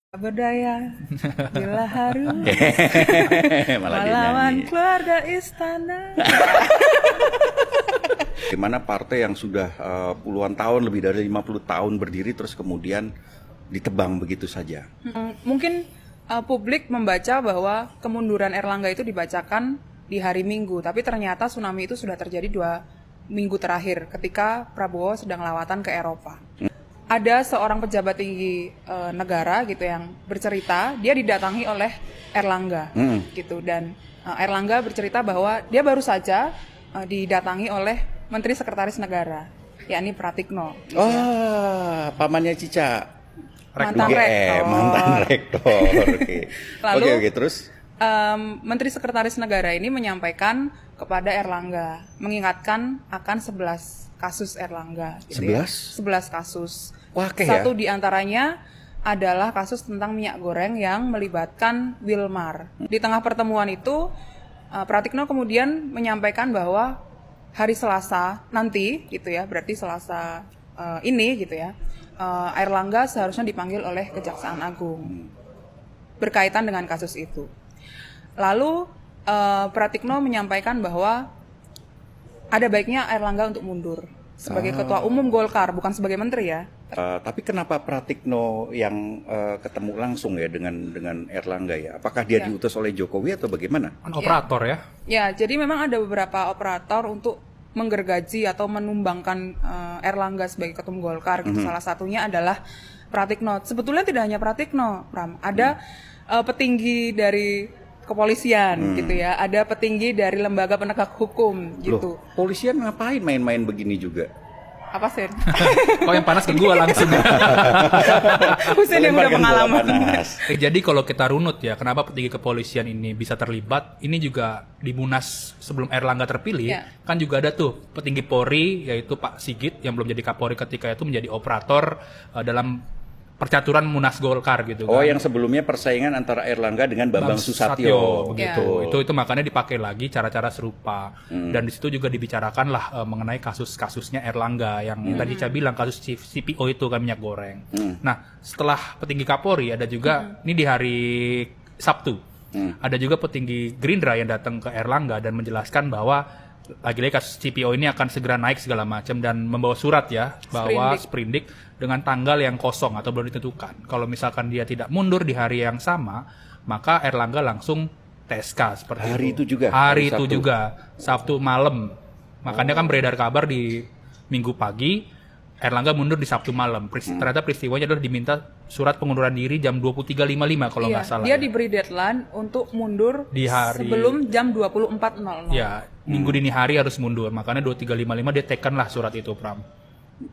Berdaya bila harus Malah dia melawan nyanyi. keluarga istana. Gimana partai yang sudah puluhan tahun, lebih dari 50 tahun berdiri terus kemudian ditebang begitu saja. Mungkin publik membaca bahwa kemunduran Erlangga itu dibacakan di hari Minggu, tapi ternyata tsunami itu sudah terjadi 2 minggu terakhir ketika Prabowo sedang lawatan ke Eropa. Ada seorang pejabat tinggi negara gitu yang bercerita dia didatangi oleh Erlangga gitu, dan Erlangga bercerita bahwa dia baru saja didatangi oleh Menteri Sekretaris Negara yakni Pratikno gitu ya. Pamannya Cica. Mantan UGM, rektor. mantan rektor. Oke. Lalu Oke, terus Menteri Sekretaris Negara ini menyampaikan kepada Erlangga, mengingatkan akan 11 kasus Erlangga gitu 11? ya. 11 kasus. Wah, ya. Satu di antaranya adalah kasus tentang minyak goreng yang melibatkan Wilmar. Di tengah pertemuan itu, Pratikno kemudian menyampaikan bahwa hari Selasa nanti gitu ya, berarti Selasa ini gitu ya, Erlangga seharusnya dipanggil oleh Kejaksaan Agung berkaitan dengan kasus itu. Lalu Pratikno menyampaikan bahwa ada baiknya Erlangga untuk mundur sebagai ketua umum Golkar, bukan sebagai menteri ya. Tapi kenapa Pratikno yang ketemu langsung ya dengan Erlangga ya? Apakah dia diutus oleh Jokowi atau bagaimana? Operator ya? Ya, jadi memang ada beberapa operator untuk menggergaji atau menumbangkan Erlangga sebagai ketum Golkar gitu. Salah satunya adalah Pratikno. Sebetulnya tidak hanya Pratikno, Pram. Ada petinggi dari kepolisian gitu ya. Ada petinggi dari lembaga penegak hukum gitu. Loh, polisian ngapain main-main begini juga? Apa sih? Kok yang panas ke gua langsung. Husein yang udah Melemparkan bola pengalaman. panas. Jadi kalau kita runut ya, kenapa petinggi kepolisian ini bisa terlibat? Ini juga di Munas sebelum Erlangga terpilih, kan juga ada tuh petinggi Polri, yaitu Pak Sigit yang belum jadi Kapolri ketika itu menjadi operator dalam percaturan Munas Golkar gitu Oh, kan. yang sebelumnya persaingan antara Erlangga dengan Bambang Susatyo. begitu. Itu makanya dipakai lagi cara-cara serupa. Dan di situ juga dibicarakan lah mengenai kasus-kasusnya Erlangga yang tadi saya bilang kasus CPO itu kan minyak goreng. Nah, setelah petinggi Kapolri ada juga ini di hari Sabtu. Ada juga petinggi Gerindra yang datang ke Erlangga dan menjelaskan bahwa lagi-lagi kasus CPO ini akan segera naik segala macam dan membawa surat ya bahwa sprindik dengan tanggal yang kosong atau belum ditentukan. Kalau misalkan dia tidak mundur di hari yang sama, maka Erlangga langsung TSK seperti itu. Hari itu juga? Hari Hari itu Sabtu? juga, Sabtu malam. Makanya kan beredar kabar di Minggu pagi, Erlangga mundur di Sabtu malam. Ternyata peristiwanya adalah diminta surat pengunduran diri jam 23.55 kalau nggak salah. Dia ya. diberi deadline untuk mundur Di hari- sebelum jam 24.00. Ya, minggu dini hari harus mundur. Makanya 23.55 dia tekan lah surat itu, Pram.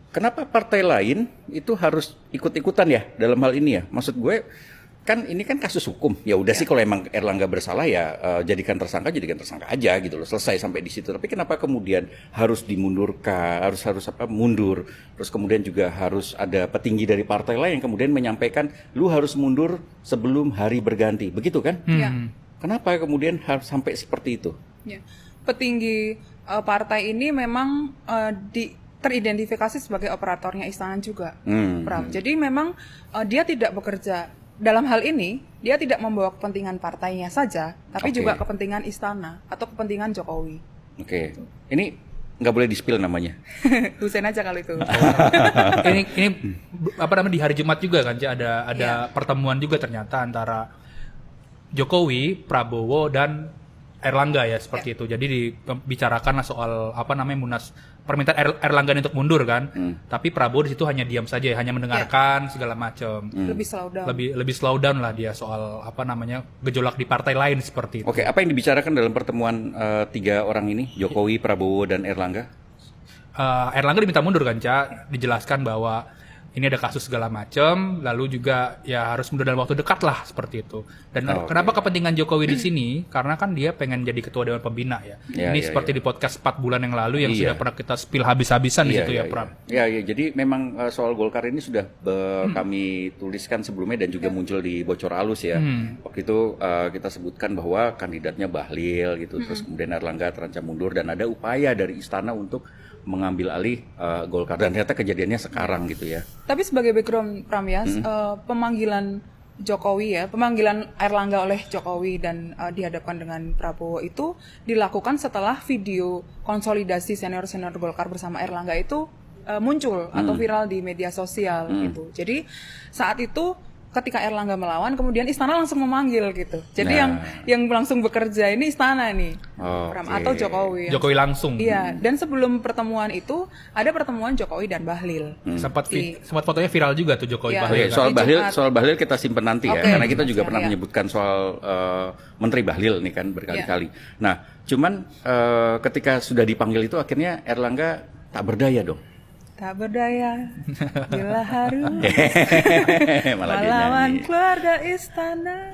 Kenapa partai lain itu harus ikut-ikutan ya dalam hal ini ya? Maksud gue kan ini kan kasus hukum. Ya udah sih kalau emang Erlangga bersalah ya jadikan tersangka aja gitu loh. Selesai sampai di situ. Tapi kenapa kemudian harus dimundurkan, harus mundur. Terus kemudian juga harus ada petinggi dari partai lain yang kemudian menyampaikan lu harus mundur sebelum hari berganti. Begitu kan? Ya. Kenapa kemudian harus sampai seperti itu? Ya. Petinggi partai ini memang teridentifikasi sebagai operatornya istana juga, Pram. Jadi memang dia tidak bekerja dalam hal ini, dia tidak membawa kepentingan partainya saja, tapi juga kepentingan istana atau kepentingan Jokowi. Oke. Ini nggak boleh di-spill namanya. Husein aja kalau itu. ini apa namanya di hari Jumat juga kan, Ci, ada pertemuan juga ternyata antara Jokowi, Prabowo dan Erlangga ya seperti itu. Jadi dibicarakan soal apa namanya Munas permintaan Erlangga untuk mundur kan. Tapi Prabowo di situ hanya diam saja ya, hanya mendengarkan segala macam. Lebih slow down. Lebih slow down lah dia soal apa namanya gejolak di partai lain seperti itu. Oke, apa yang dibicarakan dalam pertemuan tiga orang ini, Jokowi, Prabowo, dan Erlangga? Erlangga diminta mundur kan, Ca, dijelaskan bahwa ini ada kasus segala macam, lalu juga ya harus mundur dalam waktu dekat lah seperti itu. Dan kenapa kepentingan Jokowi di sini? Karena kan dia pengen jadi ketua dewan pembina ya. Ini seperti di podcast 4 bulan yang lalu yang sudah pernah kita spill habis-habisan di situ ya, Pram. Ya, jadi memang soal Golkar ini sudah kami tuliskan sebelumnya dan juga muncul di Bocor Alus ya. Waktu itu kita sebutkan bahwa kandidatnya Bahlil gitu, terus kemudian Erlangga terancam mundur dan ada upaya dari istana untuk mengambil alih Golkar dan ternyata kejadiannya sekarang gitu ya. Tapi sebagai background Pram ya, pemanggilan Jokowi ya, pemanggilan Airlangga oleh Jokowi dan dihadapkan dengan Prabowo itu dilakukan setelah video konsolidasi senior-senior Golkar bersama Airlangga itu muncul atau viral di media sosial gitu. Jadi saat itu ketika Airlangga melawan, kemudian Istana langsung memanggil gitu. Jadi yang langsung bekerja ini Istana nih, atau Jokowi. Jokowi langsung. Iya. Dan sebelum pertemuan itu ada pertemuan Jokowi dan Bahlil. Sempat fotonya viral juga tuh Jokowi Iya. Bahlil. Oke, soal Bahlil kita simpen nanti ya, Oke. karena kita juga pernah Iya. menyebutkan soal Menteri Bahlil nih kan berkali-kali. Nah, cuman ketika sudah dipanggil itu akhirnya Erlangga tak berdaya dong. Tak berdaya bila harus Malah dia melawan nyanyi. keluarga istana.